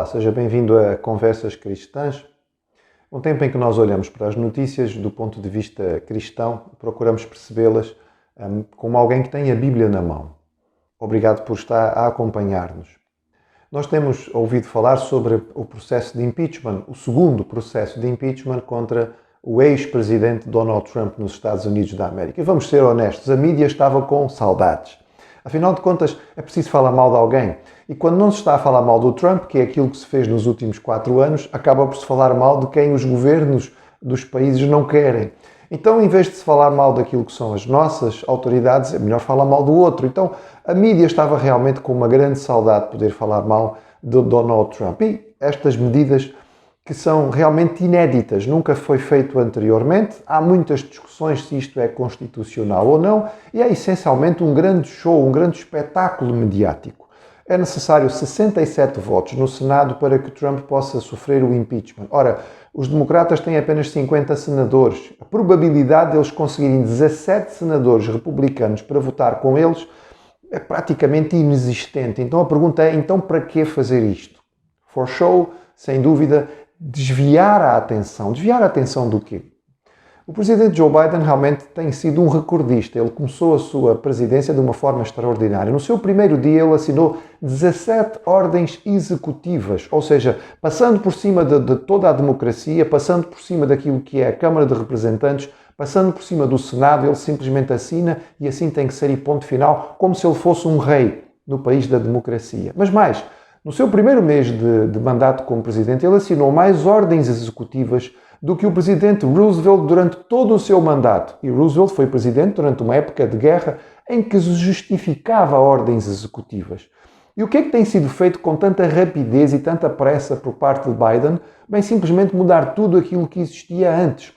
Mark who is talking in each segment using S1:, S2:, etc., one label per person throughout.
S1: Olá, seja bem-vindo a Conversas Cristãs, um tempo em que nós olhamos para as notícias do ponto de vista cristão, procuramos percebê-las como alguém que tem a Bíblia na mão. Obrigado por estar a acompanhar-nos. Nós temos ouvido falar sobre o processo de impeachment, o segundo processo de impeachment contra o ex-presidente Donald Trump nos Estados Unidos da América. E vamos ser honestos, a mídia estava com saudades. Afinal de contas, é preciso falar mal de alguém. E quando não se está a falar mal do Trump, que é aquilo que se fez nos últimos 4 anos, acaba por se falar mal de quem os governos dos países não querem. Então, em vez de se falar mal daquilo que são as nossas autoridades, é melhor falar mal do outro. Então, a mídia estava realmente com uma grande saudade de poder falar mal de Donald Trump. E estas medidas que são realmente inéditas, nunca foi feito anteriormente. Há muitas discussões se isto é constitucional ou não, e é essencialmente um grande show, um grande espetáculo mediático. É necessário 67 votos no Senado para que Trump possa sofrer o impeachment. Ora, os democratas têm apenas 50 senadores. A probabilidade de eles conseguirem 17 senadores republicanos para votar com eles é praticamente inexistente. Então a pergunta é, então para que fazer isto? For show, sem dúvida, desviar a atenção. Desviar a atenção do quê? O presidente Joe Biden realmente tem sido um recordista. Ele começou a sua presidência de uma forma extraordinária. No seu primeiro dia, ele assinou 17 ordens executivas, ou seja, passando por cima de toda a democracia, passando por cima daquilo que é a Câmara de Representantes, passando por cima do Senado, ele simplesmente assina e assim tem que ser e ponto final, como se ele fosse um rei no país da democracia. Mas mais, no seu primeiro mês de mandato como presidente, ele assinou mais ordens executivas do que o presidente Roosevelt durante todo o seu mandato. E Roosevelt foi presidente durante uma época de guerra em que se justificava ordens executivas. E o que é que tem sido feito com tanta rapidez e tanta pressa por parte de Biden? Bem, simplesmente mudar tudo aquilo que existia antes.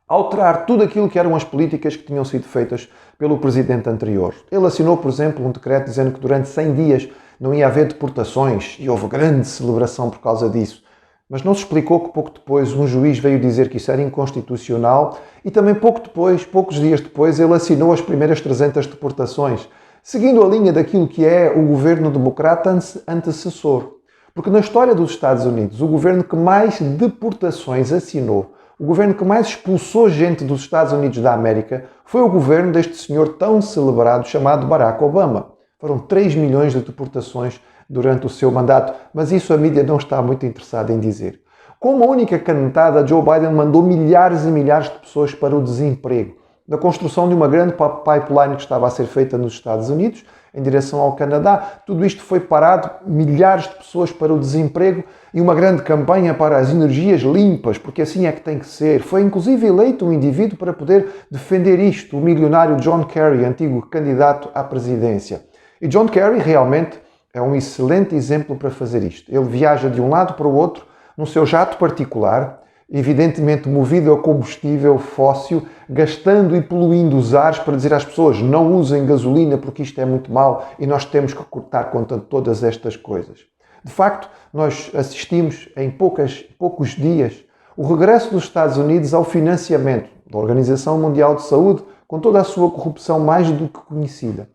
S1: Alterar tudo aquilo que eram as políticas que tinham sido feitas pelo presidente anterior. Ele assinou, por exemplo, um decreto dizendo que durante 100 dias não ia haver deportações e houve grande celebração por causa disso. Mas não se explicou que pouco depois um juiz veio dizer que isso era inconstitucional e também poucos dias depois, ele assinou as primeiras 300 deportações, seguindo a linha daquilo que é o governo democrata antecessor. Porque na história dos Estados Unidos, o governo que mais deportações assinou, o governo que mais expulsou gente dos Estados Unidos da América, foi o governo deste senhor tão celebrado chamado Barack Obama. Foram 3 milhões de deportações durante o seu mandato, mas isso a mídia não está muito interessada em dizer. Com uma única canetada, Joe Biden mandou milhares e milhares de pessoas para o desemprego, da construção de uma grande pipeline que estava a ser feita nos Estados Unidos, em direção ao Canadá. Tudo isto foi parado, milhares de pessoas para o desemprego e uma grande campanha para as energias limpas, porque assim é que tem que ser. Foi inclusive eleito um indivíduo para poder defender isto, o milionário John Kerry, antigo candidato à presidência. E John Kerry realmente é um excelente exemplo para fazer isto. Ele viaja de um lado para o outro no seu jato particular, evidentemente movido a combustível fóssil, gastando e poluindo os ares para dizer às pessoas não usem gasolina porque isto é muito mau e nós temos que cortar conta de todas estas coisas. De facto, nós assistimos em poucos dias o regresso dos Estados Unidos ao financiamento da Organização Mundial de Saúde com toda a sua corrupção mais do que conhecida.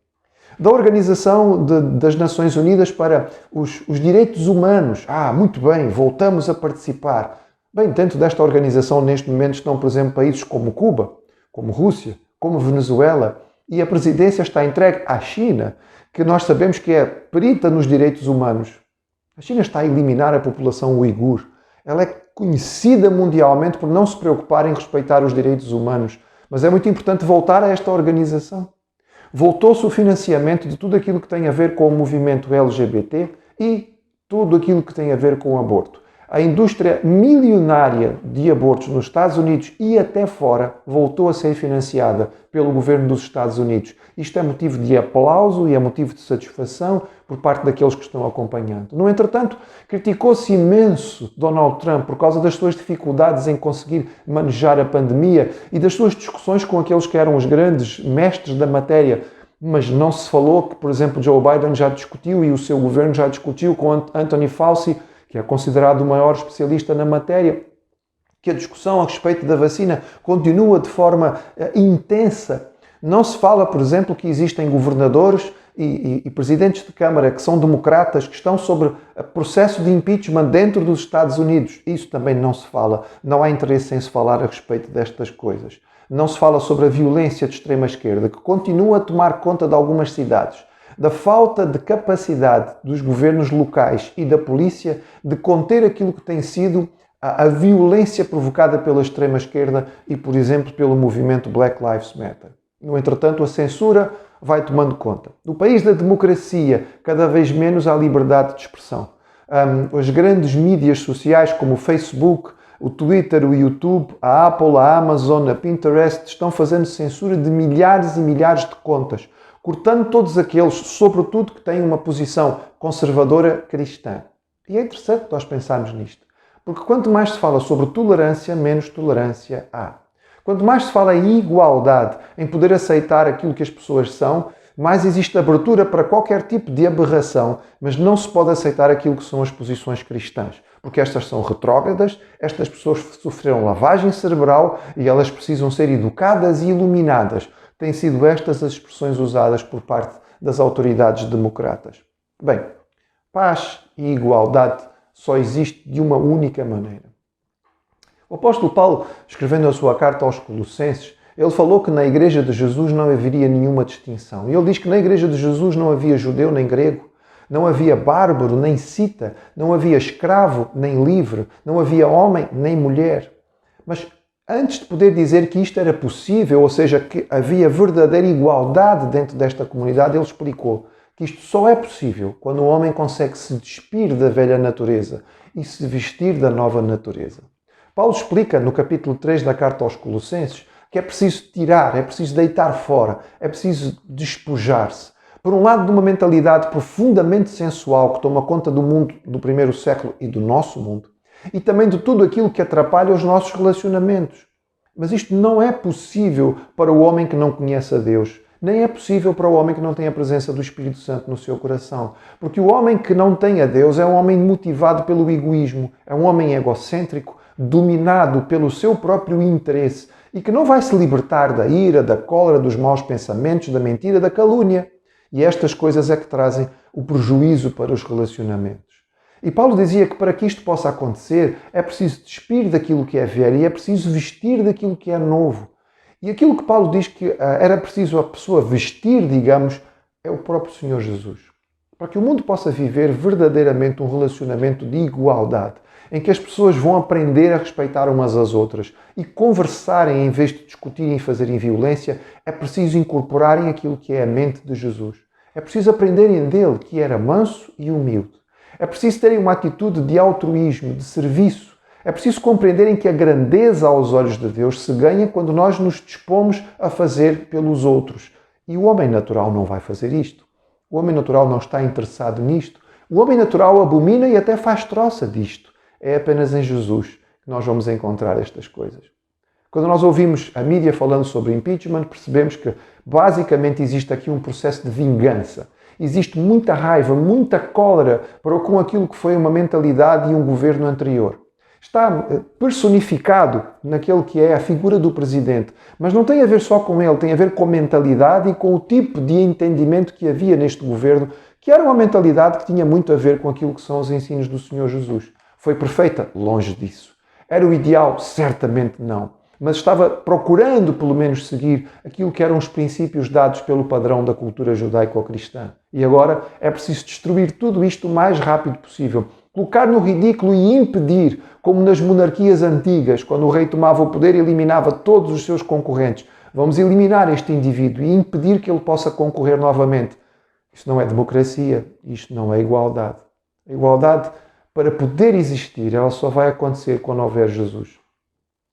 S1: Da Organização das Nações Unidas para os Direitos Humanos. Muito bem, voltamos a participar. Bem, dentro desta organização, neste momento, estão, por exemplo, países como Cuba, como Rússia, como Venezuela, e a presidência está entregue à China, que nós sabemos que é perita nos direitos humanos. A China está a eliminar a população uigur. Ela é conhecida mundialmente por não se preocupar em respeitar os direitos humanos, mas é muito importante voltar a esta organização. Voltou-se o financiamento de tudo aquilo que tem a ver com o movimento LGBT e tudo aquilo que tem a ver com o aborto. A indústria milionária de abortos nos Estados Unidos e até fora voltou a ser financiada pelo governo dos Estados Unidos. Isto é motivo de aplauso e é motivo de satisfação por parte daqueles que estão acompanhando. No entretanto, criticou-se imenso Donald Trump por causa das suas dificuldades em conseguir manejar a pandemia e das suas discussões com aqueles que eram os grandes mestres da matéria. Mas não se falou que, por exemplo, Joe Biden já discutiu e o seu governo já discutiu com Anthony Fauci, que é considerado o maior especialista na matéria, que a discussão a respeito da vacina continua de forma intensa. Não se fala, por exemplo, que existem governadores e presidentes de Câmara que são democratas, que estão sobre o processo de impeachment dentro dos Estados Unidos. Isso também não se fala. Não há interesse em se falar a respeito destas coisas. Não se fala sobre a violência de extrema-esquerda, que continua a tomar conta de algumas cidades, da falta de capacidade dos governos locais e da polícia de conter aquilo que tem sido a violência provocada pela extrema-esquerda e, por exemplo, pelo movimento Black Lives Matter. No entretanto, a censura vai tomando conta. No país da democracia, cada vez menos há liberdade de expressão. As grandes mídias sociais, como o Facebook, o Twitter, o YouTube, a Apple, a Amazon, a Pinterest, estão fazendo censura de milhares e milhares de contas, cortando todos aqueles, sobretudo, que têm uma posição conservadora cristã. E é interessante nós pensarmos nisto, porque quanto mais se fala sobre tolerância, menos tolerância há. Quanto mais se fala em igualdade, em poder aceitar aquilo que as pessoas são, mais existe abertura para qualquer tipo de aberração, mas não se pode aceitar aquilo que são as posições cristãs, porque estas são retrógradas, estas pessoas sofreram lavagem cerebral e elas precisam ser educadas e iluminadas. Têm sido estas as expressões usadas por parte das autoridades democratas. Bem, paz e igualdade só existe de uma única maneira. O apóstolo Paulo, escrevendo a sua carta aos Colossenses, ele falou que na Igreja de Jesus não haveria nenhuma distinção. E ele diz que na Igreja de Jesus não havia judeu nem grego, não havia bárbaro nem cita, não havia escravo nem livre, não havia homem nem mulher. Mas antes de poder dizer que isto era possível, ou seja, que havia verdadeira igualdade dentro desta comunidade, ele explicou que isto só é possível quando o homem consegue se despir da velha natureza e se vestir da nova natureza. Paulo explica no capítulo 3 da carta aos Colossenses que é preciso tirar, é preciso deitar fora, é preciso despojar-se. Por um lado, de uma mentalidade profundamente sensual que toma conta do mundo do primeiro século e do nosso mundo, e também de tudo aquilo que atrapalha os nossos relacionamentos. Mas isto não é possível para o homem que não conhece a Deus, nem é possível para o homem que não tem a presença do Espírito Santo no seu coração. Porque o homem que não tem a Deus é um homem motivado pelo egoísmo, é um homem egocêntrico, dominado pelo seu próprio interesse e que não vai se libertar da ira, da cólera, dos maus pensamentos, da mentira, da calúnia. E estas coisas é que trazem o prejuízo para os relacionamentos. E Paulo dizia que para que isto possa acontecer é preciso despir daquilo que é velho e é preciso vestir daquilo que é novo. E aquilo que Paulo diz que era preciso a pessoa vestir, digamos, é o próprio Senhor Jesus. Para que o mundo possa viver verdadeiramente um relacionamento de igualdade, em que as pessoas vão aprender a respeitar umas às outras e conversarem em vez de discutirem e fazerem violência, é preciso incorporarem aquilo que é a mente de Jesus. É preciso aprenderem dele, que era manso e humilde. É preciso terem uma atitude de altruísmo, de serviço. É preciso compreenderem que a grandeza aos olhos de Deus se ganha quando nós nos dispomos a fazer pelos outros. E o homem natural não vai fazer isto. O homem natural não está interessado nisto. O homem natural abomina e até faz troça disto. É apenas em Jesus que nós vamos encontrar estas coisas. Quando nós ouvimos a mídia falando sobre impeachment, percebemos que basicamente existe aqui um processo de vingança. Existe muita raiva, muita cólera com aquilo que foi uma mentalidade e um governo anterior. Está personificado naquele que é a figura do presidente, mas não tem a ver só com ele, tem a ver com a mentalidade e com o tipo de entendimento que havia neste governo, que era uma mentalidade que tinha muito a ver com aquilo que são os ensinos do Senhor Jesus. Foi perfeita? Longe disso. Era o ideal? Certamente não. Mas estava procurando, pelo menos, seguir aquilo que eram os princípios dados pelo padrão da cultura judaico-cristã. E agora é preciso destruir tudo isto o mais rápido possível. Colocar no ridículo e impedir, como nas monarquias antigas, quando o rei tomava o poder e eliminava todos os seus concorrentes. Vamos eliminar este indivíduo e impedir que ele possa concorrer novamente. Isto não é democracia, isto não é igualdade. A igualdade, para poder existir, ela só vai acontecer quando houver Jesus.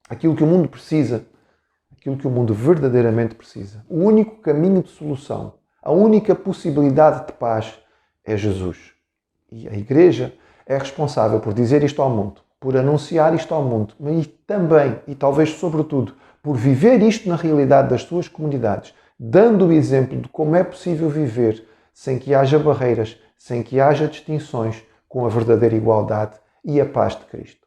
S1: Aquilo que o mundo precisa, aquilo que o mundo verdadeiramente precisa. O único caminho de solução, a única possibilidade de paz é Jesus. E a Igreja é responsável por dizer isto ao mundo, por anunciar isto ao mundo, mas também, e talvez sobretudo, por viver isto na realidade das suas comunidades, dando o exemplo de como é possível viver sem que haja barreiras, sem que haja distinções, com a verdadeira igualdade e a paz de Cristo.